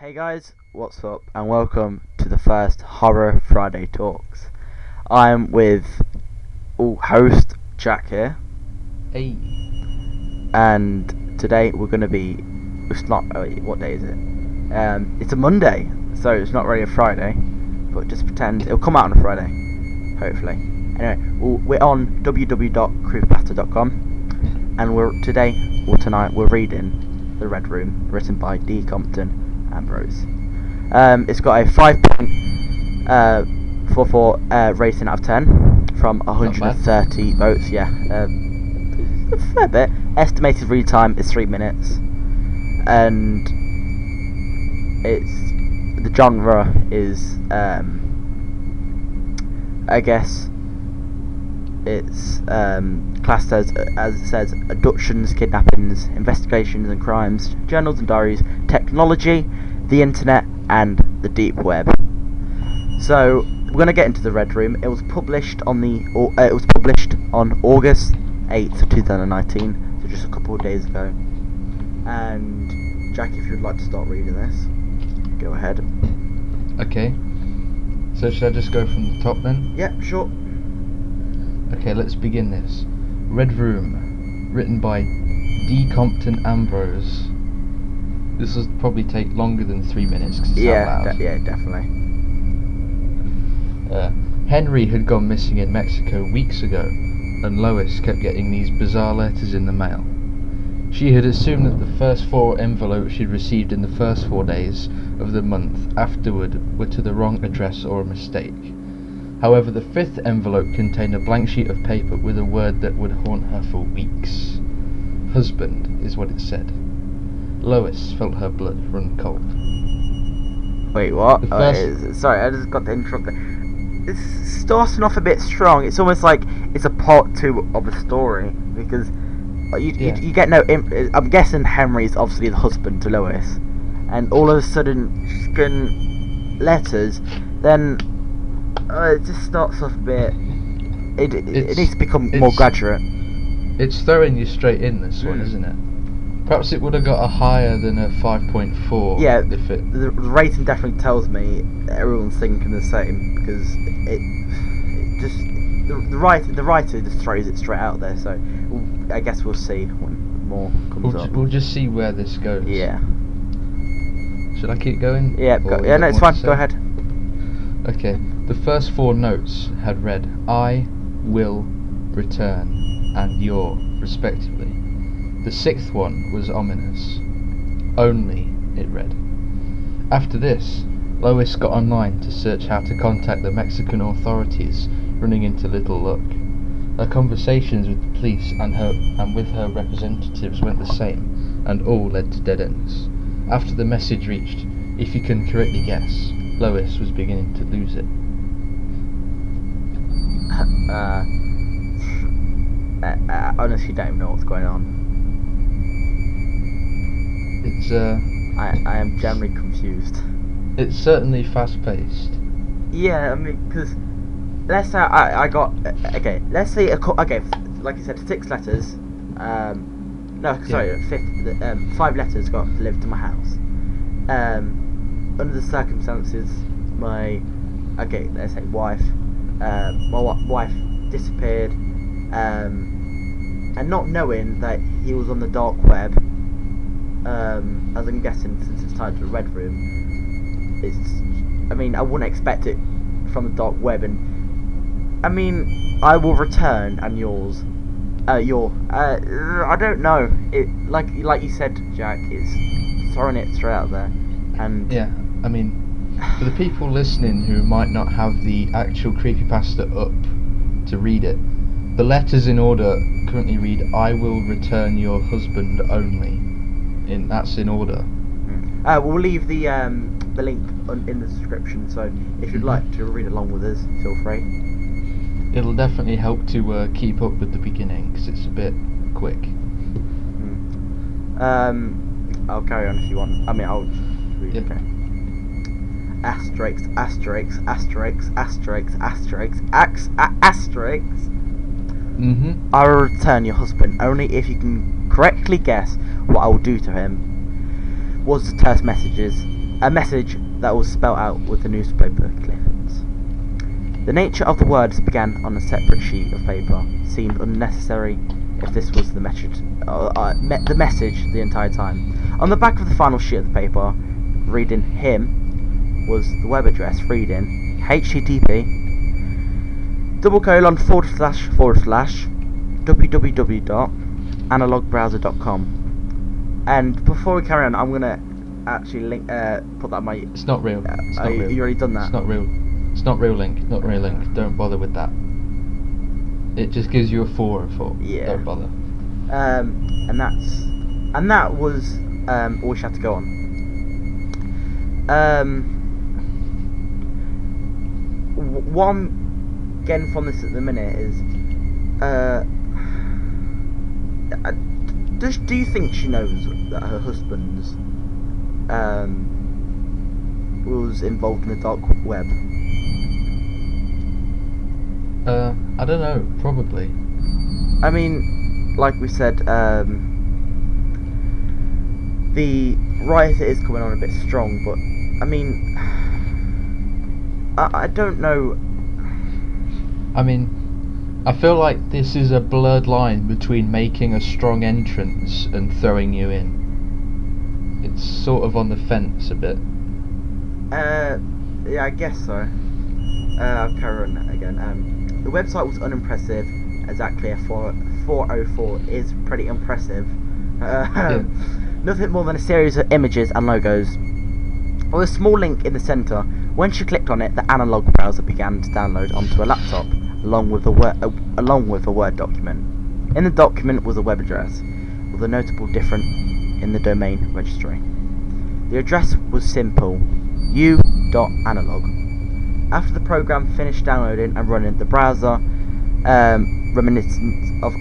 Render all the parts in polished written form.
Hey guys, what's up, and welcome to the first Horror Friday Talks. I'm with host Jack here, Hey. and today we're going to be. It's not. What day is it? It's a Monday, so it's not really a Friday, but just pretend it'll come out on a Friday, hopefully. Anyway, we're on www.creepypasta.com, and tonight we're reading The Red Room, written by D. Compton. Ambrose. It's got a 5.44 rating out of 10 from 130 votes. Yeah, a fair bit. Estimated read time is 3 minutes, and the genre is I guess it's classed as it says, abductions, kidnappings, investigations and crimes, journals and diaries, technology, the internet, and the deep web. So we're gonna get into The Red Room. It was published on August 8th, 2019, so just a couple of days ago. And Jack, if you'd like to start reading this, go ahead. Okay. So should I just go from the top then? Yeah, sure. Okay, let's begin this. Red Room, written by D. Compton Ambrose. This will probably take longer than 3 minutes because it's out loud. Yeah, definitely. Henry had gone missing in Mexico weeks ago, and Lois kept getting these bizarre letters in the mail. She had assumed that the first 4 envelopes she'd received in the first 4 days of the month afterward were to the wrong address or a mistake. However, the 5th envelope contained a blank sheet of paper with a word that would haunt her for weeks. Husband is what it said. Lois felt her blood run cold. Wait, what? Sorry, I just got to interrupt there. It's starting off a bit strong. It's almost like it's a part 2 of a story, because you get no... I'm guessing Henry's obviously the husband to Lois, and all of a sudden she's getting letters, then it just starts off a bit... It needs to become more graduate. It's throwing you straight in, this one, isn't it? Perhaps it would have got a higher than a 5.4. Yeah, if the rating definitely tells me everyone's thinking the same, because it just the writer just throws it straight out there. So I guess we'll see when more comes up. We'll just see where this goes. Yeah. Should I keep going? Yeah. No, it's fine. Go ahead. Okay. The first 4 notes had read "I will return" and "your" respectively. The 6th one was ominous. "Only," it read. After this, Lois got online to search how to contact the Mexican authorities, running into little luck. Her conversations with the police and with her representatives went the same, and all led to dead ends. After the message reached, "If you can correctly guess," Lois was beginning to lose it. I honestly don't even know what's going on. It's I am generally confused. It's certainly fast-paced. Yeah, I mean, because let's say I got let's say like you said, 6 letters. No, sorry, 5 letters got delivered to my house. Under the circumstances, let's say wife, my wife disappeared, and not knowing that he was on the dark web. As I'm guessing, since it's tied to the Red Room, I wouldn't expect it from the dark web, and I will return, and yours, I don't know. It like you said, Jack, it's throwing it straight out there, and yeah, for the people listening who might not have the actual creepypasta up to read it, the letters in order currently read "I will return your husband only." That's in order. We'll leave the link in the description, so if you'd like to read along with us, feel free. It'll definitely help to keep up with the beginning, because it's a bit quick. I'll carry on if you want. I'll just read. Yep. Okay. Asterisk, asterisk, asterisk, asterisk, asterisk, asterisk. I will return your husband only if you can correctly guess what I will do to him. Was the terse messages. a message that was spelled out with the newspaper clippings. The nature of the words began on a separate sheet of paper seemed unnecessary if this was the message the entire time. On the back of the final sheet of the paper, reading him, was the web address reading http www.analogbrowser.com. And before we carry on, I'm gonna actually link put that on my. It's not real. It's not real. You already done that. It's not real. It's not real link. Not real link. Don't bother with that. It just gives you a 404. Yeah. Don't bother. And that was all we had to go on. What I'm getting from this at the minute is, do you think she knows that her husband's was involved in the dark web? I don't know. Probably. I mean, like we said, the riot is coming on a bit strong, but I mean, I don't know. I mean, I feel like this is a blurred line between making a strong entrance and throwing you in. It's sort of on the fence a bit. Yeah, I guess so. I'll carry on again. The website was unimpressive. Exactly, a 404 is pretty impressive. Yeah. Nothing more than a series of images and logos. With a small link in the centre. When she clicked on it, the analog browser began to download onto a laptop, along with a Word document. In the document was a web address, with a notable difference in the domain registry. The address was simple: u.analog. After the program finished downloading and running, the browser reminiscent of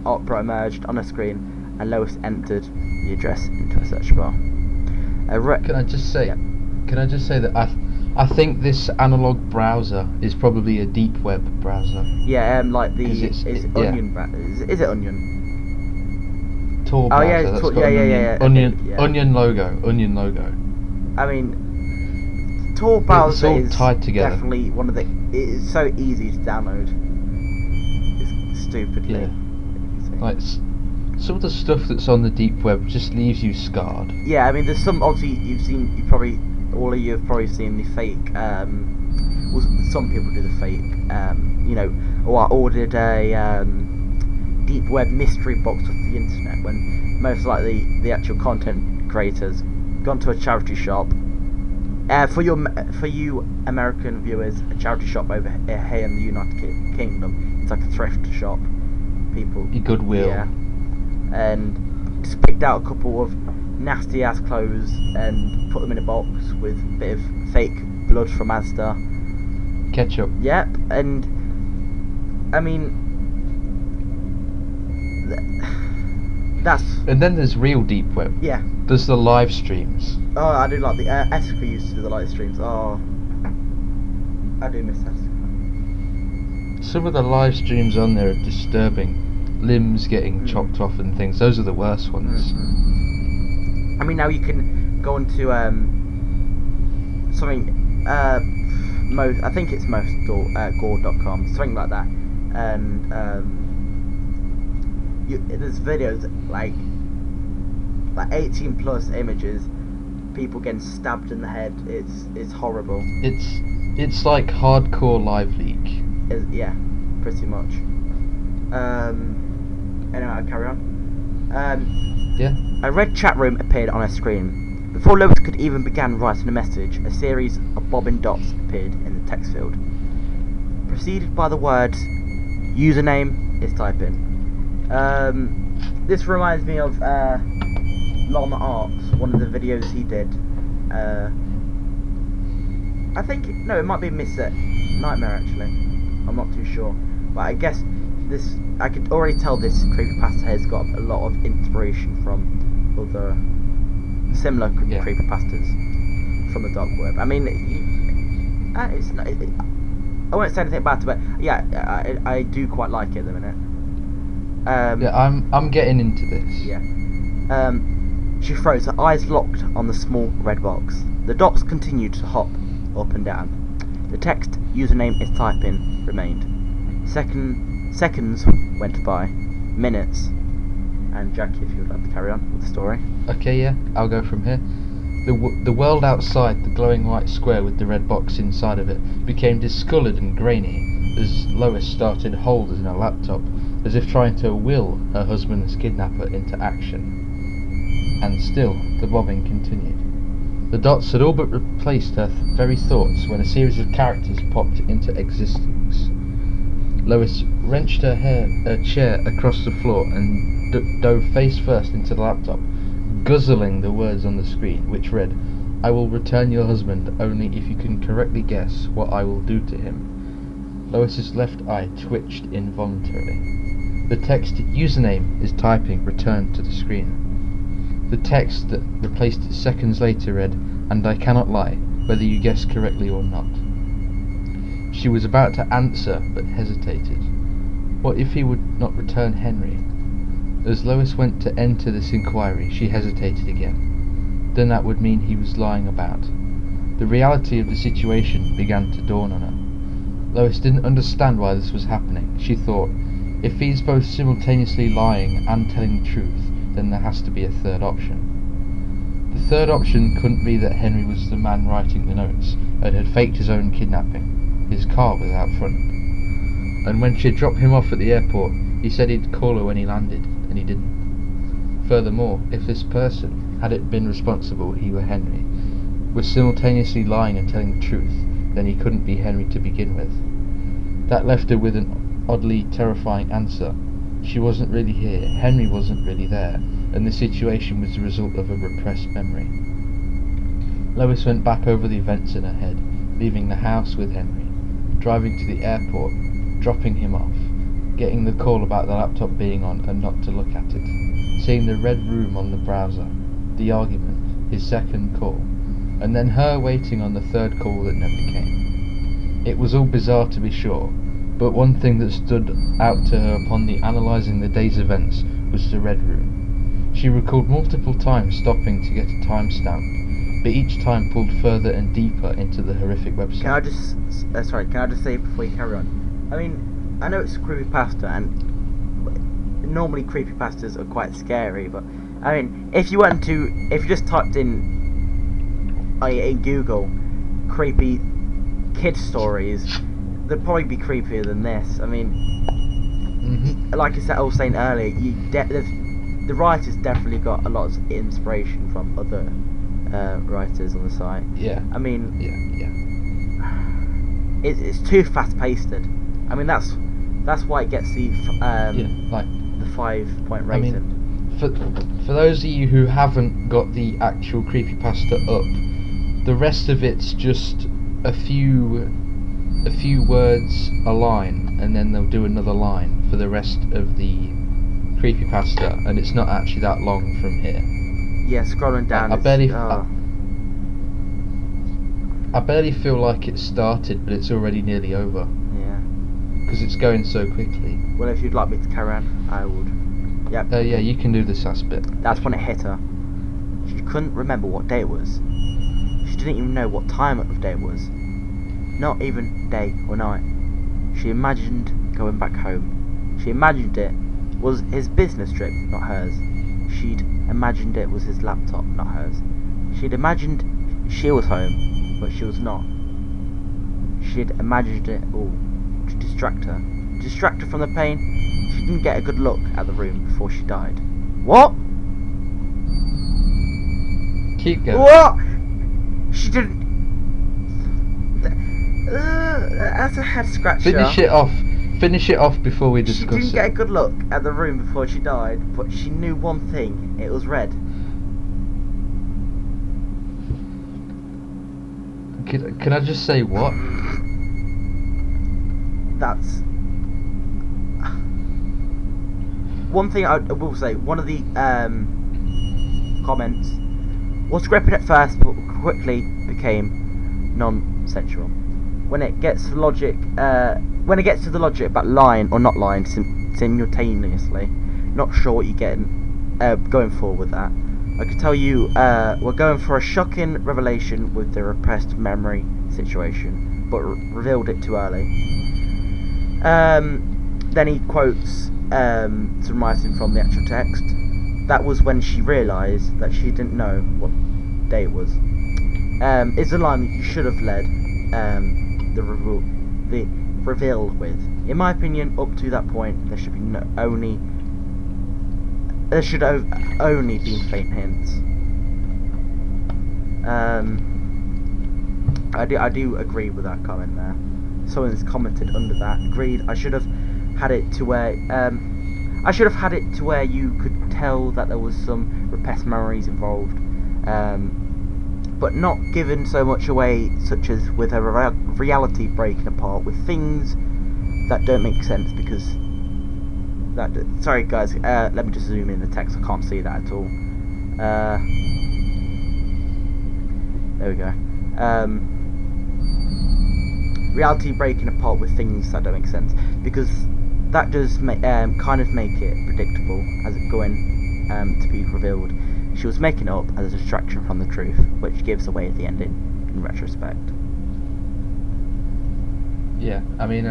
Opera emerged on a screen, and Lois entered the address into a search bar. Can I just say that I think this analog browser is probably a deep web browser. Yeah, like the Is Onion. Is it Onion? Tor browser. Yeah, that's got Onion logo. I mean, Tor browser all is tied together. definitely one of the. It's so easy to download. It's stupidly. Yeah. Like some of the stuff that's on the deep web just leaves you scarred. Yeah, I mean, there's some, obviously all of you have probably seen the fake. Well, some people do the fake. You know, or I ordered a deep web mystery box off the internet, when most likely the actual content creators gone to a charity shop. For you American viewers, a charity shop over here in the United Kingdom, it's like a thrift shop. People, Goodwill. Yeah, and just picked out a couple of nasty ass clothes and put them in a box with a bit of fake blood from Asda. Ketchup. Yep, and I mean, And then there's real deep web. Yeah. There's the live streams. Oh, I do like the Esca used to do the live streams. Oh, I do miss Esca. Some of the live streams on there are disturbing. Limbs getting chopped off and things. Those are the worst ones. I mean, now you can go onto something. I think it's gore.com, something like that, and there's videos like 18 plus images, people getting stabbed in the head. It's horrible. It's like hardcore live leak. Yeah, pretty much. Anyway, I'll carry on. Yeah. A red chat room appeared on her screen. Before Lois could even begin writing a message, a series of bobbing dots appeared in the text field, preceded by the words "username is typing." This reminds me of Lon Arts, one of the videos he did. I think it might be Miss Nightmare actually. I'm not too sure, but I guess I could already tell this creepypasta has got a lot of inspiration from other similar creepypastas from the dark web. I mean, I won't say anything about it, but yeah, I do quite like it at the minute. Yeah, I'm getting into this. Yeah. She froze, her eyes locked on the small red box. The dots continued to hop up and down. The text username is typing remained. Seconds went by. Minutes. And Jackie, if you would like to carry on with the story. Okay, yeah, I'll go from here. The world outside the glowing white square with the red box inside of it became discoloured and grainy as Lois started holding her laptop, as if trying to will her husband's kidnapper into action. And still, the bobbing continued. The dots had all but replaced her very thoughts when a series of characters popped into existence. Lois wrenched her chair across the floor and dove face first into the laptop, guzzling the words on the screen, which read, "I will return your husband only if you can correctly guess what I will do to him." Lois's left eye twitched involuntarily. The text username is typing returned to the screen. The text that replaced it seconds later read, "And I cannot lie, whether you guess correctly or not." She was about to answer, but hesitated. What if he would not return Henry? As Lois went to enter this inquiry, she hesitated again. Then that would mean he was lying about. The reality of the situation began to dawn on her. Lois didn't understand why this was happening. She thought, if he's both simultaneously lying and telling the truth, then there has to be a third option. The third option couldn't be that Henry was the man writing the notes and had faked his own kidnapping. His car was out front. And when she had dropped him off at the airport, he said he'd call her when he landed, and he didn't. Furthermore, if this person, had it been responsible he were Henry, was simultaneously lying and telling the truth, then he couldn't be Henry to begin with. That left her with an oddly terrifying answer. She wasn't really here, Henry wasn't really there, and the situation was the result of a repressed memory. Lois went back over the events in her head, leaving the house with Henry, driving to the airport, dropping him off, getting the call about the laptop being on and not to look at it, seeing the red room on the browser, the argument, his second call, and then her waiting on the third call that never came. It was all bizarre to be sure, but one thing that stood out to her upon the analysing the day's events was the red room. She recalled multiple times stopping to get a timestamp, but each time pulled further and deeper into the horrific website. Can I just say before you carry on? I mean, I know it's creepypasta, and normally creepypastas are quite scary, but I mean, if you just typed in Google creepy kid stories, they'd probably be creepier than this. I mean, like I was saying earlier, the writers definitely got a lot of inspiration from other writers on the site. Yeah. I mean, yeah. It's too fast-paced. I mean, that's why it gets the the 5-point rating. I mean, for those of you who haven't got the actual creepypasta up, the rest of it's just a few words a line, and then they'll do another line for the rest of the creepypasta, and it's not actually that long from here. Yeah, scrolling down. I barely feel like it started, but it's already nearly over. Yeah. Because it's going so quickly. Well, if you'd like me to carry on, I would. Yep. Yeah, you can do this last bit. That's when it hit her. She couldn't remember what day it was. She didn't even know what time of day it was. Not even day or night. She imagined going back home. She imagined it was his business trip, not hers. She'd imagined it was his laptop, not hers. She'd imagined she was home, but she was not. She'd imagined it all to distract her from the pain. She didn't get a good look at the room before she died. What? Keep going. What? She didn't. That's a head scratcher. Finish it off before we discuss it. She didn't get a good look at the room before she died, but she knew one thing: it was red. Can I just say what? That's one thing I will say. One of the comments was gripping at first, but quickly became non-sensual. when it gets to logic, when it gets to the logic about lying or not lying simultaneously, not sure what you're getting, going for with that. I could tell you, we're going for a shocking revelation with the repressed memory situation, but revealed it too early. Then he quotes some writing from the actual text. That was when she realised that she didn't know what day it was. It's a line that you should have led the reveal with. In my opinion, up to that point, there should be only been faint hints. I do agree with that comment there. Someone's commented under that. Agreed. I should have had it to where you could tell that there was some repressed memories involved, but not given so much away, such as with a reality breaking apart with things that don't make sense because that. Sorry guys, let me just zoom in the text. I can't see that at all. There we go. Reality breaking apart with things that don't make sense, because that does kind of make it predictable as it's going to be revealed. She was making it up as a distraction from the truth, which gives away the ending in retrospect. Yeah, I mean,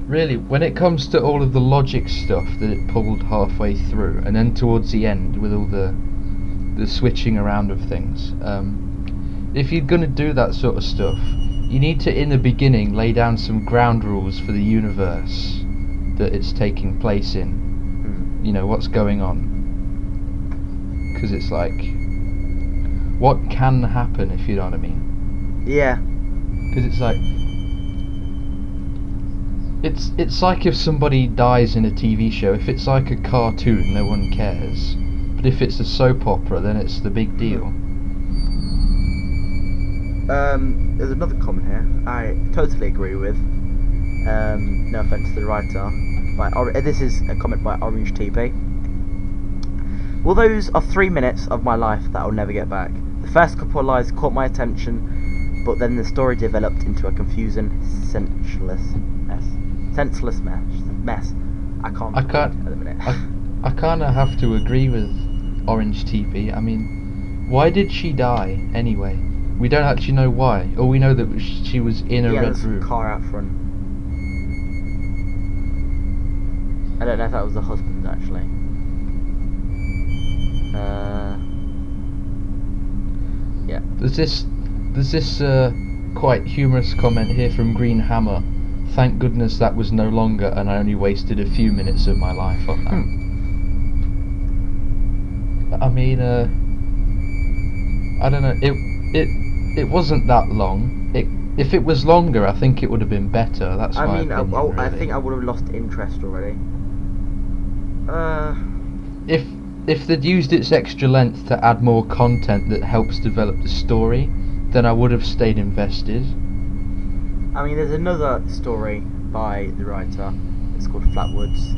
really, when it comes to all of the logic stuff that it pulled halfway through, and then towards the end with all the switching around of things, if you're going to do that sort of stuff, you need to, in the beginning, lay down some ground rules for the universe that it's taking place in. You know, what's going on. Because it's like, what can happen, if you know what I mean? Yeah. Because it's like, it's like if somebody dies in a TV show. If it's like a cartoon, no one cares. But if it's a soap opera, then it's the big deal. There's another comment here I totally agree with. No offense to the writer. This is a comment by Orange TP. Well, those are 3 minutes of my life that I'll never get back. The first couple of lies caught my attention, but then the story developed into a confusing, senseless mess. I can't at the minute. I kind of have to agree with Orange TP. I mean, why did she die anyway? We don't actually know why. All we know that she was in a red room. Car out front. I don't know if that was the husband actually. Yeah. There's this quite humorous comment here from Green Hammer. Thank goodness that was no longer, and I only wasted a few minutes of my life on that. I mean, I don't know. It wasn't that long. If it was longer, I think it would have been better. That's my opinion, really. I think I would have lost interest already. If they'd used its extra length to add more content that helps develop the story, then I would have stayed invested. I mean, there's another story by the writer. It's called Flatwoods.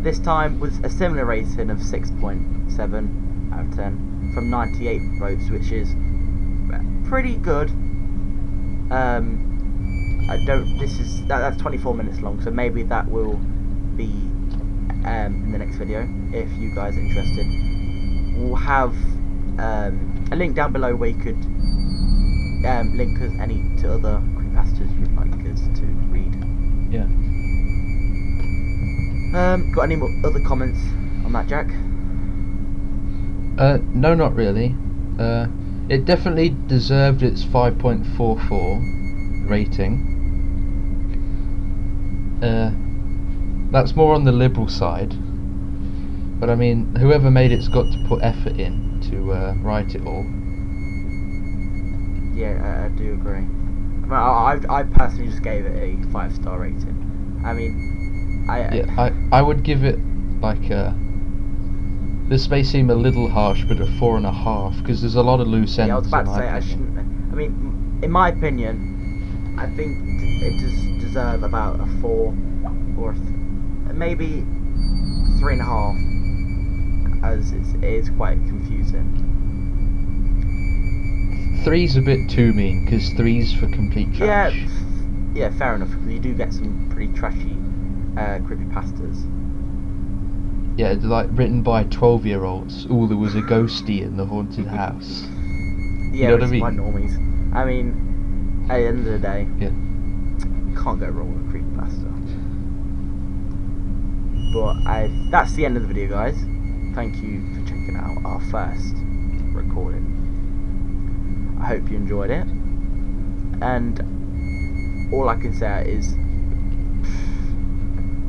This time with a similar rating of 6.7 out of 10 from 98 votes, which is pretty good. That's 24 minutes long, so maybe that will be in the next video if you guys are interested. We'll have a link down below where you could link us to other creepypastas you'd like us to read. Yeah. Got any other comments on that, Jack? No, not really. It definitely deserved its 5.44 rating. That's more on the liberal side, but I mean, whoever made it's got to put effort in to write it all. Yeah, I do agree. I personally just gave it a 5-star rating. I mean, I would give it like this may seem a little harsh, but a 4.5, because there's a lot of loose ends. Yeah, I was about to say I shouldn't. I mean, in my opinion, I think it does deserve about a 4 or maybe 3.5, as it is quite confusing. 3's a bit too mean, because 3's for complete trash. Yeah, fair enough. Because you do get some pretty trashy creepypastas. Yeah, like written by 12-year-olds. Ooh, there was a ghostie in the haunted house. Yeah, You know what I by mean? normies. I mean, at the end of the day, Yeah. can't go wrong with creepypasta. But that's the end of the video, guys. Thank you for checking out our first recording. I hope you enjoyed it. And all I can say is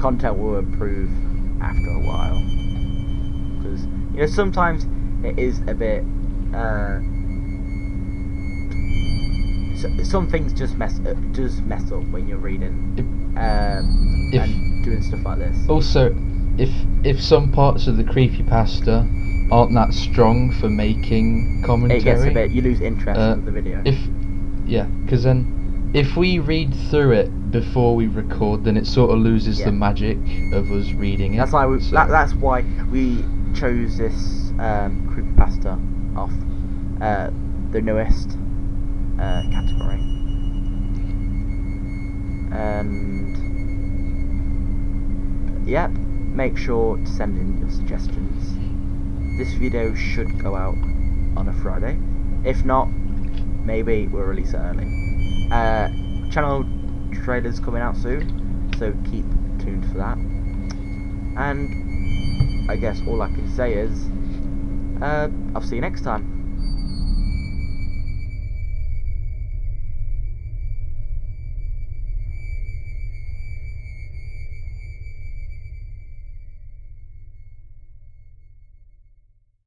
content will improve after a while. Because, you know, sometimes it is a bit... some things just mess up when you're reading and doing stuff like this. Also, if some parts of the creepypasta aren't that strong for making commentary, it gets a bit, you lose interest in the video. Because then if we read through it before we record, then it sort of loses the magic of us reading it. That's why that's why we chose this creepypasta off the newest category. And yep, make sure to send in your suggestions. This video should go out on a Friday. If not, maybe we'll release it early. Channel trailers coming out soon, so keep tuned for that. And I guess all I can say is I'll see you next time.